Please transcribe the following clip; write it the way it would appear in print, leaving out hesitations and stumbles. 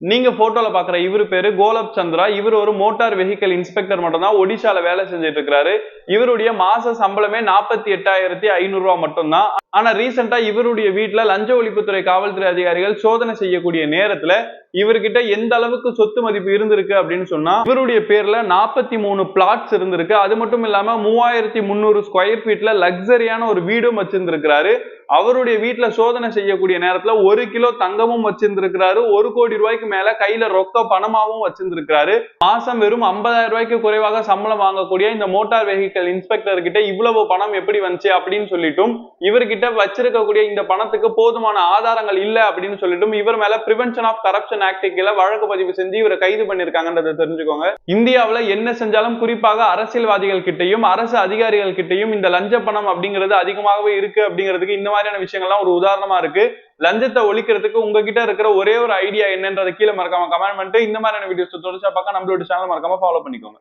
நீங்க போட்டோல பாக்குற இவரு பேரு கோலப் சந்திரா. இவர் ஒரு மோட்டார் வெஹிக்கல் இன்ஸ்பெக்டர் மட்டும் தான் ஒடிஷால வேலை செஞ்சுட்டு இருக்காரு. இவருடைய மாச சம்பளமே 48,500 ரூபாய் மட்டும் தான். ஆனா ரீசெண்டா இவருடைய வீட்டுல லஞ்ச ஒழிப்புத்துறை காவல்துறை அதிகாரிகள் சோதனை செய்யக்கூடிய நேரத்துல இவர்கிட்ட எந்த அளவுக்கு சொத்து மதிப்பு இருந்திருக்கு அப்படின்னு சொன்னா, இவருடைய பேர்ல 43 பிளாட்ஸ் இருந்திருக்கு. அது மட்டும் இல்லாம 3300 ஸ்கொயர் ஃபீட்ல லக்ஸரியான ஒரு வீடும் வச்சிருந்திருக்கிறாரு. அவருடைய வீட்டுல சோதனை செய்யக்கூடிய நேரத்துல 1 கிலோ தங்கமும் வச்சிருந்திருக்கிறாரு. 1 கோடி ரூபாய்க்கு மேல கையில ரொக்க பணமாவும் வச்சிருந்திருக்கிறாரு. மாசம் வெறும் 50,000 ரூபாய்க்கு குறைவாக சம்பளம் வாங்கக்கூடிய இந்த மோட்டார் வெஹிக்கல் இன்ஸ்பெக்டர் கிட்ட இவ்வளவு பணம் எப்படி வந்துச்சு அப்படின்னு சொல்லிட்டும், இவர்கிட்ட வச்சிருக்கக்கூடிய இந்த பணத்துக்கு போதுமான ஆதாரங்கள் இல்ல அப்படின்னு சொல்லிட்டும் இவர் மேல பிரிவென்ஷன் ஆஃப் கரப்ஷன் ஆக்ட் கீழ வழக்கு பதிவு செஞ்சு இவரை கைது பண்ணிருக்காங்கன்றதை தெரிஞ்சுக்கோங்க. இந்தியாவுல என்ன செஞ்சாலும் குறிப்பாக அரசியல்வாதிகள் கிட்டையும் அரசு அதிகாரிகள் கிட்டையும் இந்த லஞ்ச பணம் அப்படிங்கிறது அதிகமாகவே இருக்கு அப்படிங்கிறதுக்கு இந்த மாதிரியான விஷயங்கள்லாம் ஒரு உதாரணமா இருக்கு. லஞ்சத்தை ஒழிக்கிறதுக்கு உங்ககிட்ட இருக்கிற ஒரே ஒரு ஐடியா என்னன்றதை கீழே மறக்காம கமெண்ட் பண்ணிட்டு இந்த மாதிரியான வீடியோஸ் தொடர்ச்சியா பார்க்க நம்மளோட சேனல் மறக்காம ஃபாலோ பண்ணிக்கோங்க.